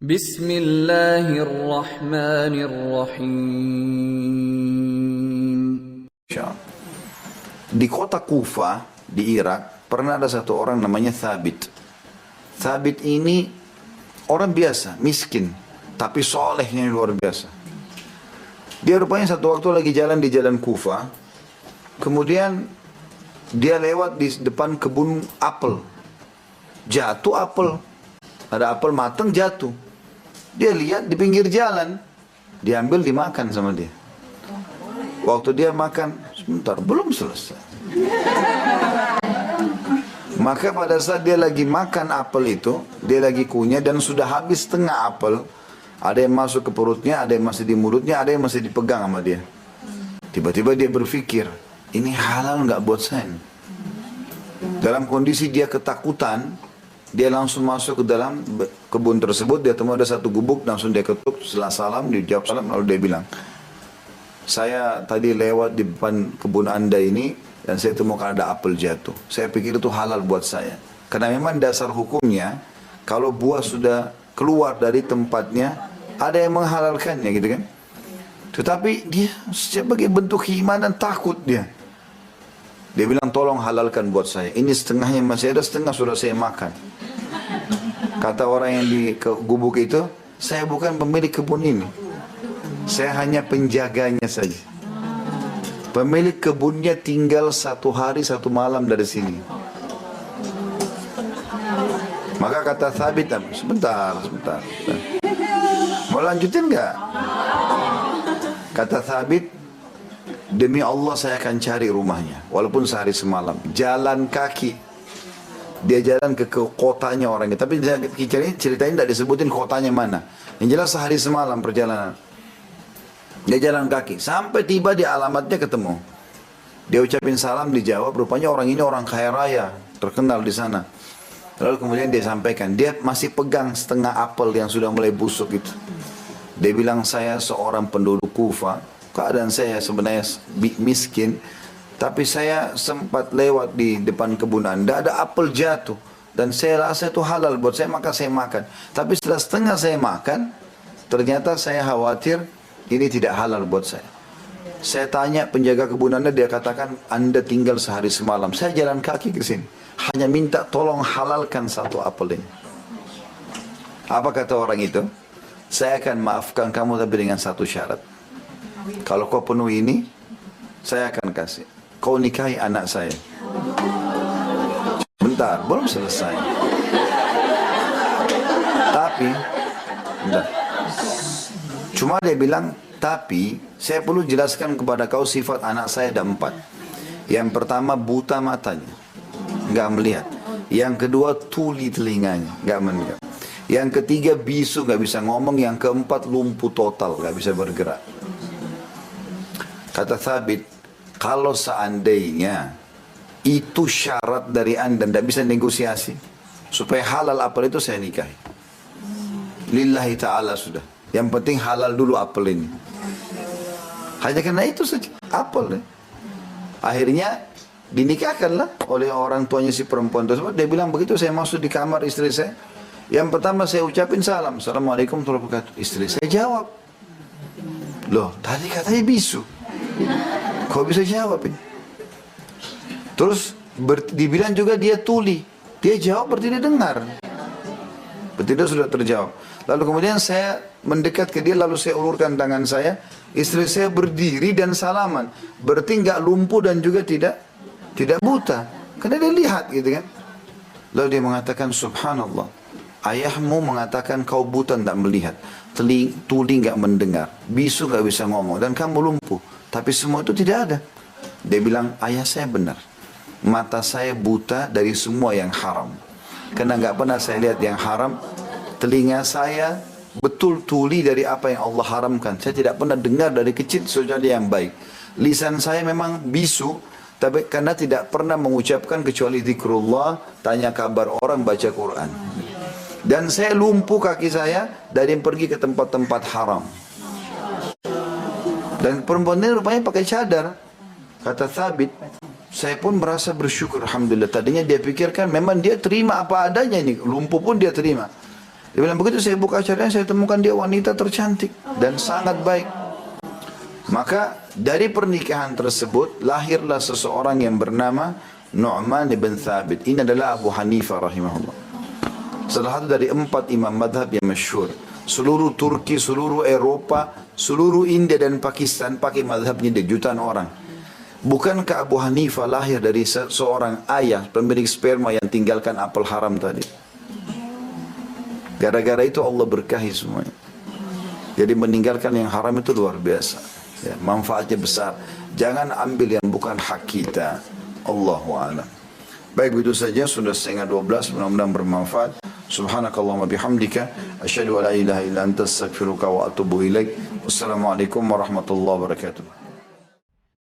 Bismillahirrahmanirrahim. Di kota Kufa, di Irak, pernah ada satu orang namanya Thabit. Thabit ini orang biasa, miskin, tapi solehnya luar biasa. Dia rupanya satu waktu lagi jalan di jalan Kufa, kemudian dia lewat di depan kebun apel. Jatuh apel, ada apel matang jatuh. Dia lihat di pinggir jalan, diambil dimakan sama dia. Waktu dia makan, sebentar, belum selesai. Maka pada saat dia lagi makan apel itu, dia lagi kunyah dan sudah habis setengah apel. Ada yang masuk ke perutnya, ada yang masih di mulutnya, ada yang masih dipegang sama dia. Tiba-tiba dia berpikir, ini halal nggak buat saya? Dalam kondisi dia ketakutan, dia langsung masuk ke dalam kebun tersebut. Dia temu ada satu gubuk, langsung dia ketuk. Setelah salam, dia jawab salam, lalu dia bilang, saya tadi lewat di depan kebun anda ini dan saya temukan ada apel jatuh. Saya pikir itu halal buat saya. Karena memang dasar hukumnya, kalau buah sudah keluar dari tempatnya, ada yang menghalalkannya gitu kan. Tetapi dia sebagai bentuk keimanan takut dia. Dia bilang tolong halalkan buat saya. Ini setengahnya masih ada, setengah sudah saya makan. Kata orang yang di gubuk itu, saya bukan pemilik kebun ini. Saya hanya penjaganya saja. Pemilik kebunnya tinggal 1 hari 1 malam dari sini. Maka kata Thabit, sebentar. Mau lanjutin nggak? Kata Thabit, demi Allah saya akan cari rumahnya, walaupun sehari semalam. Jalan kaki. Dia jalan ke kotanya orang itu. Tapi ceritanya tidak disebutin kotanya mana. Yang jelas sehari semalam perjalanan. Dia jalan kaki. Sampai tiba di alamatnya ketemu. Dia ucapin salam, dijawab. Rupanya orang ini orang kaya raya. Terkenal di sana. Lalu kemudian dia sampaikan. Dia masih pegang setengah apel yang sudah mulai busuk itu. Dia bilang, saya seorang penduduk Kufa. Keadaan saya sebenarnya miskin. Tapi saya sempat lewat di depan kebun anda, ada apel jatuh. Dan saya rasa itu halal buat saya, maka saya makan. Tapi setelah setengah saya makan, ternyata saya khawatir ini tidak halal buat saya. Saya tanya penjaga kebun anda, dia katakan anda tinggal sehari semalam. Saya jalan kaki ke sini. Hanya minta tolong halalkan satu apel ini. Apa kata orang itu? Saya akan maafkan kamu tapi dengan satu syarat. Kalau kau penuhi ini, saya akan kasih. Kau nikahi anak saya. Bentar, belum selesai. Tapi, bentar. Cuma dia bilang, tapi saya perlu jelaskan kepada kau sifat anak saya ada 4. Yang pertama buta matanya, nggak melihat. Yang kedua tuli telinganya, nggak melihat. Yang ketiga bisu, nggak bisa ngomong. Yang keempat lumpuh total, nggak bisa bergerak. Kata Thabit, kalau seandainya itu syarat dari anda, tidak bisa negosiasi, supaya halal apel itu saya nikahi. Lillahi ta'ala sudah. Yang penting halal dulu apel ini. Hanya karena itu saja, apel. Akhirnya dinikahkanlah oleh orang tuanya si perempuan tersebut. Dia bilang begitu saya masuk di kamar istri saya. Yang pertama saya ucapin salam. Assalamualaikum warahmatullahi wabarakatuh. Istri saya jawab. Loh, tadi katanya bisu. Kau bisa jawab ini? Terus dibilang juga dia tuli. Dia jawab berarti dia dengar. Berarti dia sudah terjawab. Lalu kemudian saya mendekat ke dia, lalu saya ulurkan tangan saya. Istri saya berdiri dan salaman. Berarti nggak lumpuh dan juga tidak buta. Karena dia lihat gitu kan. Lalu dia mengatakan, subhanallah. Ayahmu mengatakan kau buta tidak melihat. Tuli nggak mendengar. Bisu nggak bisa ngomong. Dan kamu lumpuh. Tapi semua itu tidak ada. Dia bilang, ayah saya benar. Mata saya buta dari semua yang haram. Karena nggak pernah saya lihat yang haram. Telinga saya betul tuli dari apa yang Allah haramkan. Saya tidak pernah dengar dari kecil sesuatu yang baik. Lisan saya memang bisu. Tapi karena tidak pernah mengucapkan kecuali zikrullah, tanya kabar orang, baca Quran. Dan saya lumpuh kaki saya dari pergi ke tempat-tempat haram. Dan perempuan ini rupanya pakai cadar. Kata Thabit, saya pun merasa bersyukur, alhamdulillah. Tadinya dia pikirkan memang dia terima apa adanya ini, lumpuh pun dia terima. Dia bilang, begitu saya buka acaranya, saya temukan dia wanita tercantik dan sangat baik. Maka dari pernikahan tersebut lahirlah seseorang yang bernama Nu'man bin Thabit. Ini adalah Abu Hanifah rahimahullah. Salah satu dari 4 imam madhab yang masyhur. Seluruh Turki, seluruh Eropa, seluruh India dan Pakistan pakai madhabnya di jutaan orang. Bukankah Abu Hanifah lahir dari seorang ayah pemilik sperma yang tinggalkan apel haram tadi? Gara-gara itu Allah berkahi semuanya. Jadi meninggalkan yang haram itu luar biasa. Ya, manfaatnya besar. Jangan ambil yang bukan hak kita. Allahu a'lam. Baik, itu saja, sudah 11:30, mudah-mudahan bermanfaat. Subhanakallahumma bihamdika asyhadu an la ilaha illa anta astaghfiruka wa atubu ilaik. Wassalamualaikum warahmatullahi wabarakatuh.